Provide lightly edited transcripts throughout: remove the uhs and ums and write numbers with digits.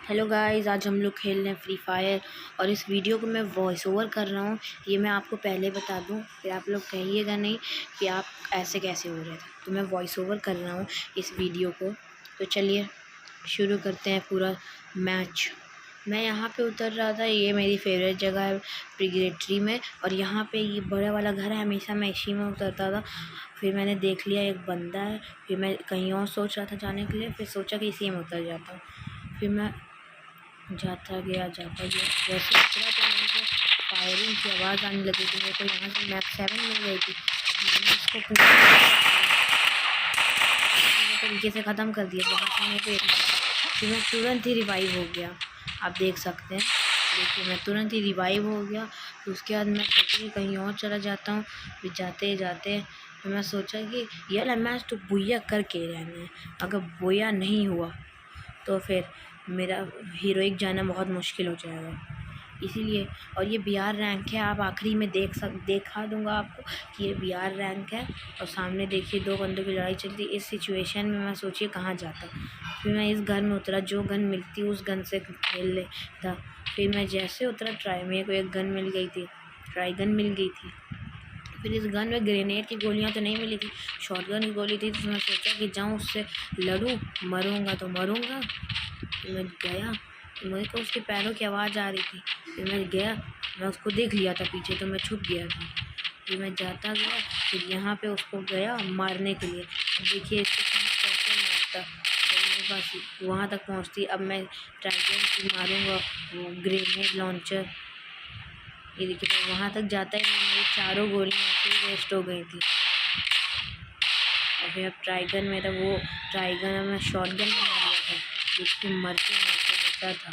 Hello guys, आज हम लोग खेल रहे हैं फ्री फायर। और इस वीडियो को मैं वॉइस ओवर कर रहा हूँ। ये मैं आपको पहले बता दूँ, फिर आप लोग कहिएगा नहीं कि आप ऐसे कैसे हो रहे थे। तो मैं वॉइस ओवर कर रहा हूँ इस वीडियो को। तो चलिए शुरू करते हैं पूरा मैच। मैं यहाँ पे उतर रहा था, ये मेरी फेवरेट जगह है प्रिगेटरी में। और यहाँ पे ये बड़ा वाला घर है, हमेशा मैं इसी में उतरता था। फिर मैंने देख लिया एक बंदा है, फिर मैं कहीं और सोच रहा था जाने के लिए, फिर सोचा कि इसी में उतर जाता हूँ। फिर मैं जाता गया जैसे उतरा तो मेरे को फायरिंग की आवाज़ आने लगी थी। मेरे को यहाँ से मैप 7 मिल गई थी। मैंने इसको पूरी तरीके से ख़त्म कर दिया। वहाँ से मेरे को फिर मैं तुरंत ही रिवाइव हो गया। आप देख सकते हैं, देखिए मैं तुरंत ही रिवाइव हो गया। फिर उसके बाद मैं सोचा कहीं और चला जाता हूँ। फिर जाते जाते फिर मैं सोचा कि यार मैच तो बुया करके रहना है। अगर बुया नहीं हुआ तो फिर मेरा हीरोइक जाना बहुत मुश्किल हो जाएगा, इसीलिए। और ये BR रैंक है, आप आखिरी में देखा दूंगा आपको कि ये BR रैंक है। और सामने देखिए 2 बंदों की लड़ाई चलती। इस सिचुएशन में मैं सोचिए कहाँ जाता। फिर मैं इस गन में उतरा, जो गन मिलती उस गन से खेल लेता। फिर मैं जैसे उतरा मेरे को एक गन मिल गई थी, ट्राई गन मिल गई थी। फिर इस गन में ग्रेनेड की गोलियां तो नहीं मिली थी, शॉटगन की गोली थी। तो मैं सोचा कि जाऊँ उससे लड़ूँ, मरूँगा तो मरूँगा। मैं गया, मेरे को उसके पैरों की आवाज़ आ रही थी। फिर मैं गया, मैं उसको देख लिया था पीछे, तो मैं छुप गया था। फिर मैं जाता गया, फिर यहाँ पे उसको गया मारने के लिए। अब देखिए इसको कैसे मारता, तो मेरे पास वहाँ तक पहुँचती। अब मैं ट्राइगन की मारूँगा, वो ग्रेनेड लॉन्चर। ये देखिए तो वहाँ तक जाता है, मेरी चारों गोलियाँ ऐसे ही वेस्ट हो गई थी। और फिर अब ट्राइगन मेरा वो ट्राइगन मैं शॉटगन बना लिया था, जिसके मरते बचा था।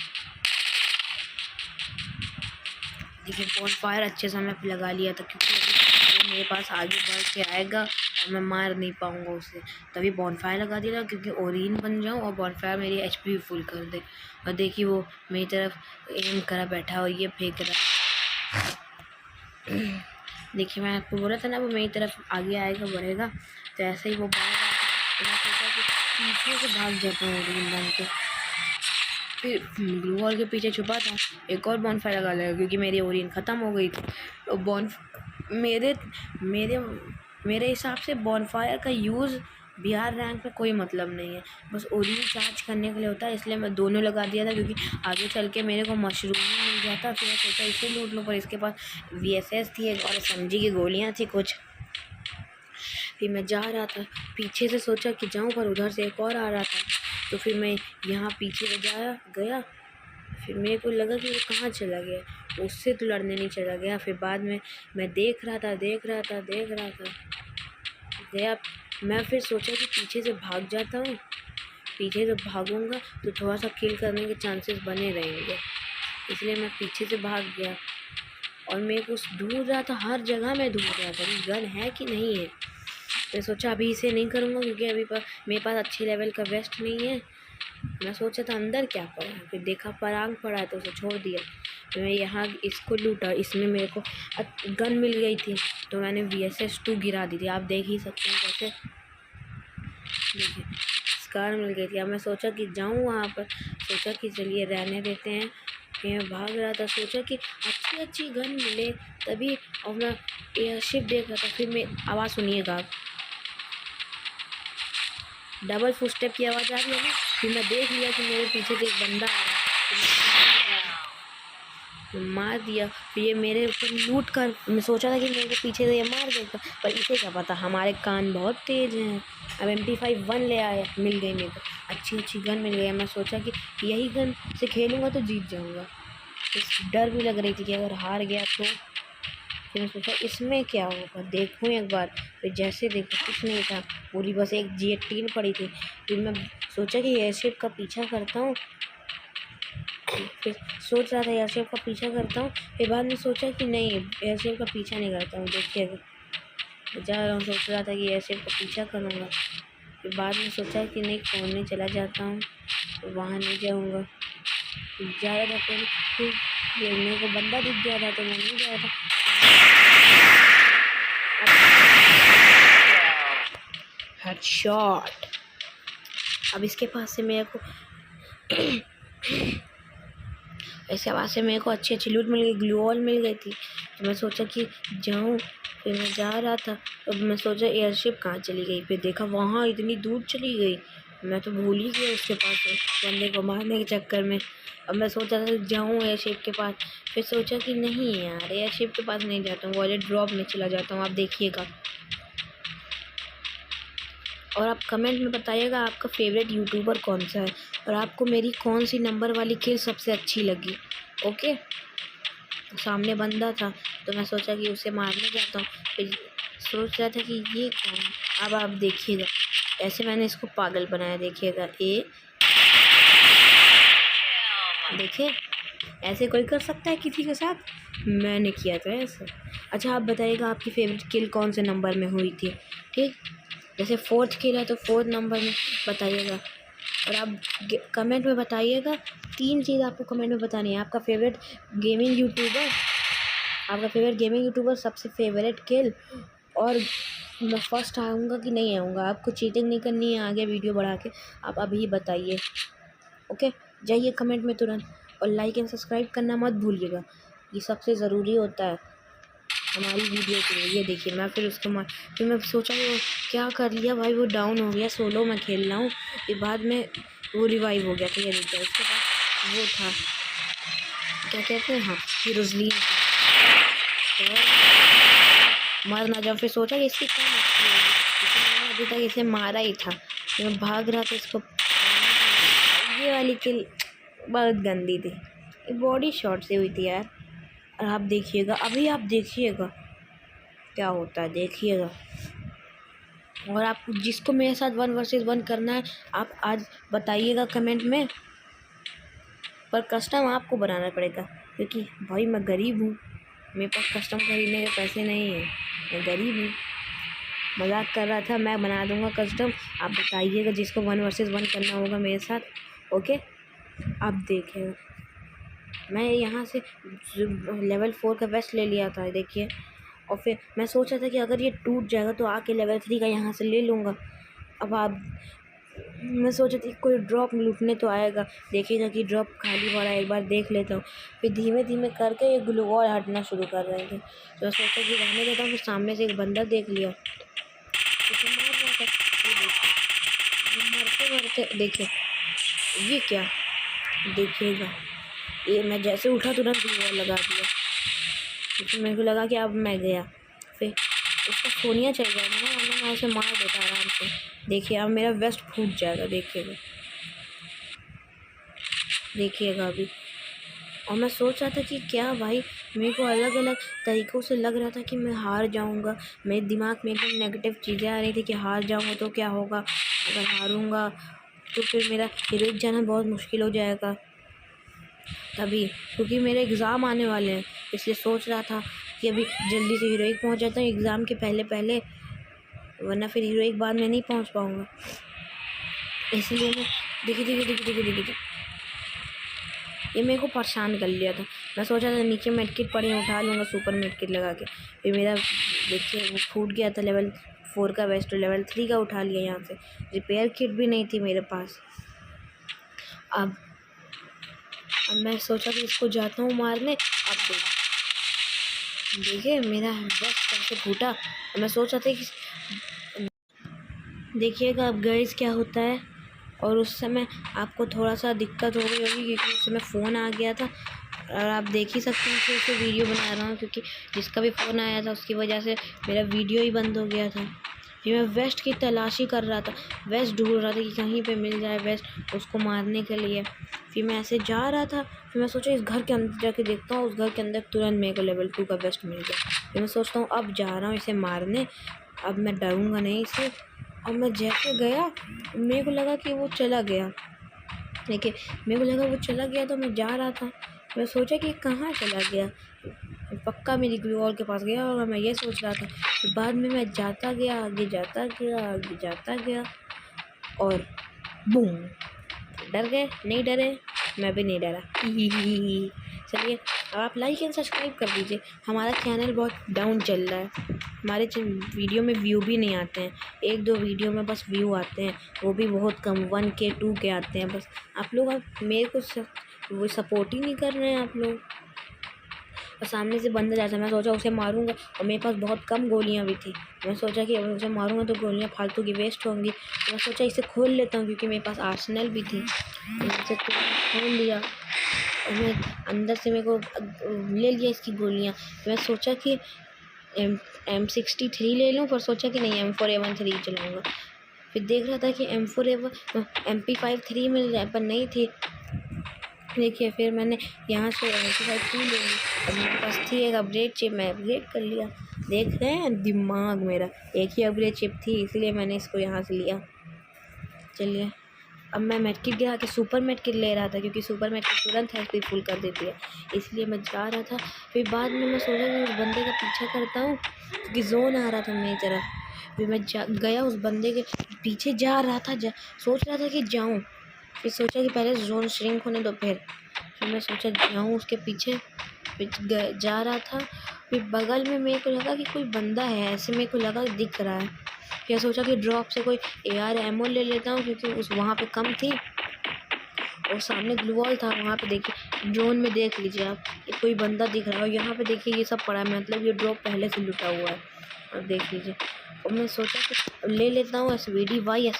देखिए बॉनफायर अच्छे समय पे लगा लिया था, क्योंकि अभी वो मेरे पास आगे बढ़ के आएगा और मैं मार नहीं पाऊँगा उसे। तभी बॉनफायर लगा दिया था, क्योंकि ओरिन बन जाऊँ और बॉनफायर मेरी HP फुल कर दे। और देखिए वो मेरी तरफ एम करा बैठा और ये फेंक रहा। देखिए मैं आपको बोला था ना, वो मेरी तरफ आगे आएगा, बढ़ेगा। तो ऐसे ही वो बढ़ रहा था, तो मैं सोचा कि पीछे से भाग जाता हूँ ओरिन बन के। फिर ग्लू वॉल के पीछे छुपा था, एक और बॉनफायर लगा लिया, क्योंकि मेरी ओरिन ख़त्म हो गई थी। तो मेरे मेरे मेरे हिसाब से बॉनफायर का यूज़ BR रैंक में कोई मतलब नहीं है, बस ओरिन चार्ज करने के लिए होता है। इसलिए मैं दोनों लगा दिया था, क्योंकि आगे चल के मेरे को मशरूम मिल जाता। फिर मैं सोचा इसे लूट लूँ, पर इसके पास VSS थी और SMG की गोलियाँ थी कुछ। फिर मैं जा रहा था, पीछे से सोचा कि जाऊँ, पर उधर से एक और आ रहा था। तो फिर मैं यहाँ पीछे से गया। फिर मेरे को लगा कि वो कहाँ चला गया, उससे तो लड़ने नहीं चला गया। फिर बाद में मैं देख रहा था गया। मैं फिर सोचा कि पीछे से भाग जाता हूँ, पीछे से भागूंगा तो थोड़ा सा किल करने के चांसेस बने रहेंगे। इसलिए मैं पीछे से भाग गया और मेरे को ढूंढ रहा था, हर जगह मैं ढूंढ रहा था कि गन है कि नहीं है। मैं सोचा अभी इसे नहीं करूँगा, क्योंकि अभी मेरे पास अच्छे लेवल का वेस्ट नहीं है। मैं सोचा था अंदर क्या पड़ा है, फिर देखा पराग पड़ा है तो उसे छोड़ दिया। फिर मैं यहाँ इसको लूटा, इसमें मेरे को गन मिल गई थी, तो मैंने VSS 2 गिरा दी थी। आप देख ही सकते हैं कैसे, देखिए स्कार मिल गई थी। अब मैं सोचा कि जाऊँ वहाँ पर, सोचा कि चलिए रहने देते हैं। फिर मैं भाग रहा था, सोचा कि अच्छी गन मिले तभी। और मैं एयरशिप देख रहा था, फिर मैं आवाज़ सुनिएगा, डबल फुटस्टेप की आवाज़ आ रही है ना। फिर मैं देख लिया कि मेरे पीछे से एक बंदा आ रहा है, तो मार दिया। फिर ये मेरे ऊपर लूट कर, मैं सोचा था कि मेरे को पीछे से ये मार देगा, पर इसे क्या पता हमारे कान बहुत तेज़ हैं। अब MP5 1 ले आया, मिल गई मेरे को, अच्छी गन मिल गई। मैं सोचा कि यही गन से खेलूँगा तो जीत जाऊँगा। डर भी लग रही थी कि अगर हार गया तो। फिर मैं सोचा इसमें क्या होगा, देखूँ एक बार। फिर जैसे देखो कुछ नहीं था, पूरी बस एक G18 पड़ी थी। फिर मैं सोचा कि एयरशिप का पीछा करता हूँ, फिर सोच रहा था एयरशिप का पीछा करता हूँ। फिर बाद में सोचा कि नहीं, एयरशिप का पीछा नहीं करता हूँ। देखिए जा रहा हूँ, सोच रहा था कि एयरशिप का पीछा करूँगा। फिर बाद में सोचा कि नहीं, खोलने चला जाता हूँ, तो वहाँ नहीं जाऊँगा। जा रहा था, फिर मेरे को बंदा दिख गया था, तो मैं नहीं जा रहा था। हेडशॉट। अब इसके पास से मेरे को ऐसे आवाज़ से मेरे को अच्छी अच्छी लूट मिल गई, ग्लू वॉल मिल गई थी। तो मैं सोचा कि जाऊँ, फिर मैं जा रहा था। तो मैं सोचा एयरशिप कहाँ चली गई, फिर देखा वहाँ इतनी दूर चली गई। मैं तो भूल ही गया उसके पास बंदे को मारने के चक्कर में। अब मैं सोचा था जाऊँ एयरशिप के पास, फिर सोचा कि नहीं यार एयरशिप के पास नहीं जाता हूँ, वॉलेट ड्रॉप में चला जाता हूँ। आप देखिएगा और आप कमेंट में बताइएगा आपका फेवरेट यूट्यूबर कौन सा है और आपको मेरी कौन सी नंबर वाली किल सबसे अच्छी लगी। ओके, तो सामने बंदा था तो मैं सोचा कि उसे मारने जाता हूँ। फिर सोच रहा था कि ये कौन है। अब आप देखिएगा ऐसे मैंने इसको पागल बनाया। देखिएगा देखिए ऐसे कोई कर सकता है किसी के साथ, मैंने किया था ऐसे। अच्छा आप बताइएगा आपकी फेवरेट किल कौन से नंबर में हुई थी। ठीक, जैसे 4th किल है तो 4th नंबर में बताइएगा। और आप कमेंट में बताइएगा 3 चीज़ आपको कमेंट में बतानी है। आपका फेवरेट गेमिंग यूट्यूबर, सबसे फेवरेट किल, और मैं फर्स्ट आऊँगा कि नहीं आऊँगा। आपको चीटिंग नहीं करनी है आगे वीडियो बढ़ा के, आप अभी बताइए। ओके, जाइए कमेंट में तुरंत, और लाइक एंड सब्सक्राइब करना मत भूलिएगा, ये सबसे ज़रूरी होता है हमारी वीडियो के लिए। ये देखिए मैं फिर मैं सोचा वो क्या कर लिया भाई, वो डाउन हो गया। सोलो में खेल रहा हूँ, फिर बाद में वो रिवाइव हो गया। तो ये देखिए उसके पास वो था, क्या कहते हैं, हाँ हीरोज़लीन मर ना जाओ। फिर सोचा कि इसकी क्या मस्ती होगी, लेकिन मैंने अभी तक इसे मारा ही था। मैं भाग रहा था इसको। ये वाली किल बहुत गंदी थी, ये बॉडी शॉट से हुई थी यार। और आप देखिएगा, अभी आप देखिएगा क्या होता है, देखिएगा। और आप जिसको मेरे साथ 1 वर्सेस 1 करना है आप आज बताइएगा कमेंट में, पर कस्टम आपको बनाना पड़ेगा क्योंकि भाई मैं गरीब हूँ, मेरे पास कस्टम खरीदने के पैसे नहीं हैं, मैं गरीब हूँ। मजाक कर रहा था, मैं बना दूँगा कस्टम। आप बताइएगा जिसको 1 वर्सेस 1 करना होगा मेरे साथ। ओके, आप देखिएगा मैं यहाँ से लेवल 4 का वेस्ट ले लिया था, देखिए। और फिर मैं सोच रहा था कि अगर ये टूट जाएगा तो आके लेवल 3 का यहाँ से ले लूँगा। अब आप मैं सोचा थी कोई ड्रॉप लूटने तो आएगा, देखिएगा कि ड्रॉप खाली पड़ा है, एक बार देख लेता हूँ। फिर धीमे धीमे करके ये ग्लू वॉल हटना शुरू कर रहे थे, तो मैं सोचा कि रहने देता हूँ। फिर सामने से एक बंदा देख लिया, तो मार रहा था। ये मरते मरते देखिए ये क्या, देखिएगा ये मैं जैसे उठा तुरंत ग्लू वॉल लगा दिया, क्योंकि मेरे को लगा कि अब मैं गया। फिर उसका सोनिया चल जाएगा ना, वरना मैं उसे मार देता आराम से। देखिए अब मेरा वेस्ट फूट जाएगा, देखिएगा अभी। और मैं सोच रहा था कि क्या भाई, मेरे को अलग अलग तरीक़ों से लग रहा था कि मैं हार जाऊंगा। मेरे दिमाग में एकदम नेगेटिव चीज़ें आ रही थी कि हार जाऊंगा तो क्या होगा, अगर हारूंगा तो फिर मेरा हीरोइक जाना बहुत मुश्किल हो जाएगा तभी, क्योंकि मेरे एग्ज़ाम आने वाले हैं। इसलिए सोच रहा था कि अभी जल्दी से हीरोइक पहुंच जाता हूँ एग्ज़ाम के पहले, वरना फिर हीरोइक बाद में नहीं पहुंच पाऊँगा। इसलिए मैं देखिए ये मेरे को परेशान कर लिया था। मैं सोचा था नीचे मेडकिट पड़े उठा लूँगा सुपर मेडकिट लगा के, फिर मेरा देखिए वो फूट गया था। लेवल 4 का वेस्ट लेवल 3 का उठा लिया यहाँ से, रिपेयर किट भी नहीं थी मेरे पास। अब मैं सोचा कि इसको जाता हूँ मारने। अब देखिए मेरा वेस्ट कैसे फूटा। मैं सोचा था कि देखिएगा अब गाइस क्या होता है। और उस समय आपको थोड़ा सा दिक्कत हो गई होगी क्योंकि उस समय फ़ोन आ गया था, और आप देख ही सकते हैं कि उसे वीडियो बना रहा हूँ, क्योंकि जिसका भी फ़ोन आया था उसकी वजह से मेरा वीडियो ही बंद हो गया था। फिर मैं वेस्ट की तलाशी कर रहा था, वेस्ट ढूंढ रहा था कि कहीं पे मिल जाए वेस्ट उसको मारने के लिए। फिर मैं ऐसे जा रहा था, फिर मैं सोचा इस घर के अंदर जाके देखता हूँ। उस घर के अंदर तुरंत मेरे को लेवल 2 का वेस्ट मिल गया। फिर मैं सोचता हूँ अब जा रहा हूँ इसे मारने, अब मैं डरूँगा नहीं इसे। और मैं जैसे गया मेरे को लगा कि वो चला गया, देखिए मेरे को लगा वो चला गया, तो मैं जा रहा था। मैं सोचा कि कहाँ चला गया, पक्का मेरी ग्लू वॉल के पास गया होगा, मैं ये सोच रहा था। तो बाद में मैं जाता गया, आगे जाता गया और बूम, डर गए? नहीं डरे, मैं भी नहीं डरा। चलिए अब आप लाइक एंड सब्सक्राइब कर दीजिए। हमारा चैनल बहुत डाउन चल रहा है, हमारे वीडियो में व्यू भी नहीं आते हैं, 1-2 वीडियो में बस व्यू आते हैं, वो भी बहुत कम 1K 2K आते हैं बस। आप लोग अब मेरे को वो सपोर्ट ही नहीं कर रहे हैं आप लोग। और सामने से बंदा जाता है, मैं सोचा उसे मारूंगा और मेरे पास बहुत कम गोलियां भी थी। मैं सोचा कि अगर उसे मारूंगा तो गोलियां फालतू की वेस्ट होंगी, तो मैं सोचा इसे खोल लेता हूँ क्योंकि मेरे पास आर्सेनल भी थी। इसे खोल लिया और मैं अंदर से मेरे को ले लिया इसकी गोलियां। तो मैं सोचा कि M63 ले लूँ, पर सोचा कि नहीं M4A13 चलाऊँगा। फिर देख रहा था कि MP53 मिल जाए, पर नहीं थी। देखिए फिर मैंने यहाँ से MP53 ले ली। अब मेरे पास थी एक अपग्रेड चिप, मैं अपग्रेड कर लिया। देख रहे हैं दिमाग मेरा, एक ही अपग्रेड चिप थी इसलिए मैंने इसको यहाँ से लिया। चलिए अब मैं मेडकिट गिरा के सुपर मेडकिट ले रहा था, क्योंकि सुपर मेडकिट तुरंत HP फुल कर देती है, इसलिए मैं जा रहा था। फिर बाद में मैं सोचा कि उस बंदे का पीछा करता हूँ क्योंकि जोन आ रहा था मेरी तरफ। फिर मैं गया उस बंदे के पीछे, जा रहा था, सोच रहा था कि जाऊँ। फिर सोचा कि पहले जोन श्रिंक होने दो, फिर मैं सोचा जाऊँ उसके पीछे। फिर जा रहा था, फिर बगल में मेरे को लगा कि कोई बंदा है, ऐसे मेरे को लगा दिख रहा है। फिर सोचा कि ड्रॉप से कोई AR एमो ले लेता हूँ क्योंकि उस वहाँ पे कम थी और सामने ग्लू वॉल था। वहाँ पे देखिए ड्रोन में देख लीजिए आप, ये कोई बंदा दिख रहा है और यहाँ पे देखिए ये सब पड़ा है, मतलब ये ड्रॉप पहले से लुटा हुआ है और देख लीजिए। और मैं सोचा कि ले लेता हूँ SVD-Y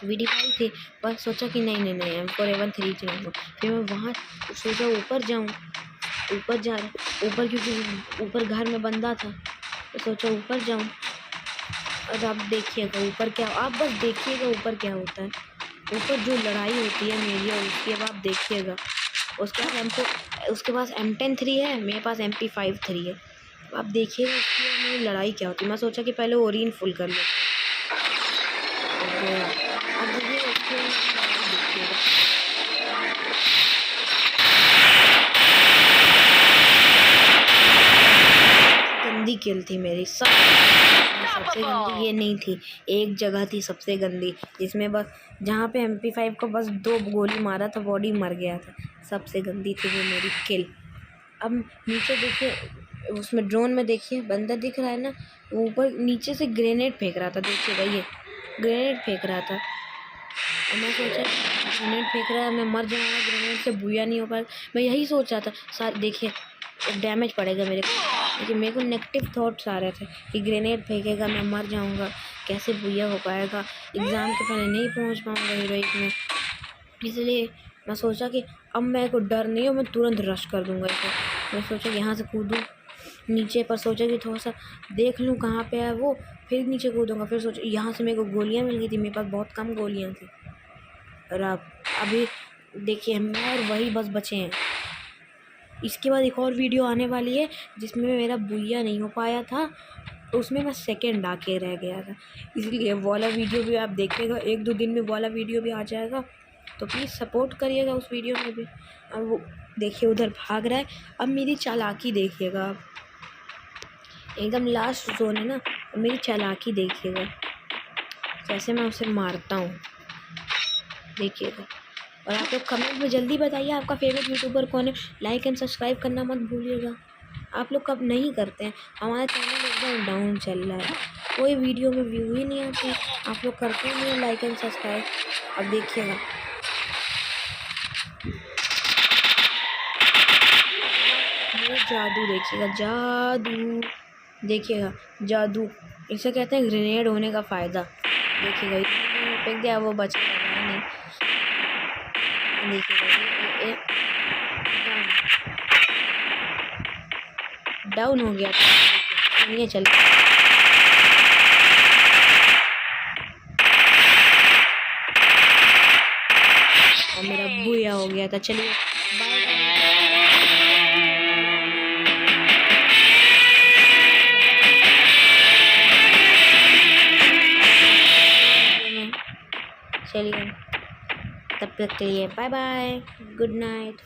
थी, पर सोचा कि नहीं M4A13 चलाऊँगा। फिर मैं वहाँ सोचा ऊपर जाऊँ, ऊपर क्योंकि ऊपर घर में बंदा था, तो सोचा ऊपर जाऊँ। और आप देखिएगा ऊपर क्या, आप बस देखिएगा ऊपर क्या होता है। ऊपर जो लड़ाई होती है मेरी और उसकी, अब आप देखिएगा। उसके पास M10-3 है, मेरे पास MP53 है। आप देखिएगा उसकी और मेरी लड़ाई क्या होती है। मैं सोचा कि पहले ओरिन फुल कर लेते हैं। अब देखिए उसकी और मेरी लड़ाई देखिएगा। गंदी किल थी मेरी, सबसे गंदी ये नहीं थी, एक जगह थी सबसे गंदी जिसमें बस जहाँ पे MP5 को बस 2 गोली मारा था बॉडी मर गया था, सबसे गंदी थी वो मेरी किल। अब नीचे देखिए, उसमें ड्रोन में देखिए बंदा दिख रहा है ना, वो ऊपर नीचे से ग्रेनेड फेंक रहा था। देखिएगा ये ग्रेनेड फेंक रहा था और मैं सोचा ग्रेनेड फेंक रहा है, मैं मर जाऊँगा, ग्रेनेड से बुया नहीं हो पाएगा, मैं यही सोच रहा था। देखिए डैमेज पड़ेगा मेरे को, लेकिन मेरे को नेगेटिव थॉट्स आ रहे थे कि ग्रेनेड फेंकेगा, मैं मर जाऊंगा, कैसे बुया हो पाएगा, एग्ज़ाम के पहले नहीं पहुंच पाऊंगा हीरोइक में। इसलिए मैं सोचा कि अब मेरे को डर नहीं हो, मैं तुरंत रश कर दूंगा इसे। मैं सोचा यहाँ से कूदूँ नीचे, पर सोचा कि थोड़ा सा देख लूँ कहाँ पे है वो, फिर नीचे कूदूँगा। फिर सोचा यहाँ से मेरे को गोलियाँ मिल गई थी, मेरे पास बहुत कम गोलियाँ थी। और अभी देखिए मैं और वही बस बचे हैं। इसके बाद एक और वीडियो आने वाली है जिसमें मेरा बुया नहीं हो पाया था, तो उसमें मैं सेकंड आके रह गया था, इसलिए वो वाला वीडियो भी आप देखिएगा। 1-2 दिन में वो वाला वीडियो भी आ जाएगा, तो प्लीज़ सपोर्ट करिएगा उस वीडियो में भी। अब वो देखिए उधर भाग रहा है, अब मेरी चालाकी देखिएगा आप, एकदम लास्ट जोन है ना, मेरी चालाकी देखिएगा कैसे मैं उसे मारता हूँ, देखिएगा। और आप लोग कमेंट में जल्दी बताइए आपका फेवरेट यूट्यूबर कौन है। लाइक एंड सब्सक्राइब करना मत भूलिएगा, आप लोग कब नहीं करते हैं। हमारा चैनल एकदम डाउन चल रहा है, कोई वीडियो में व्यू ही नहीं आती, आप लोग करते ही नहीं लाइक एंड सब्सक्राइब। अब देखिएगा वो जादू, देखिएगा जादू, देखिएगा जादू, इसे कहते हैं ग्रेनेड होने का फ़ायदा। देखिएगा फेंक दिया, वो बच गया नहीं। देखिएगा डाउन हो गया था, चलिए चल और मेरा बुया हो गया था। चलिए बाय। चलिए तब तक के लिए बाय बाय, गुड नाइट।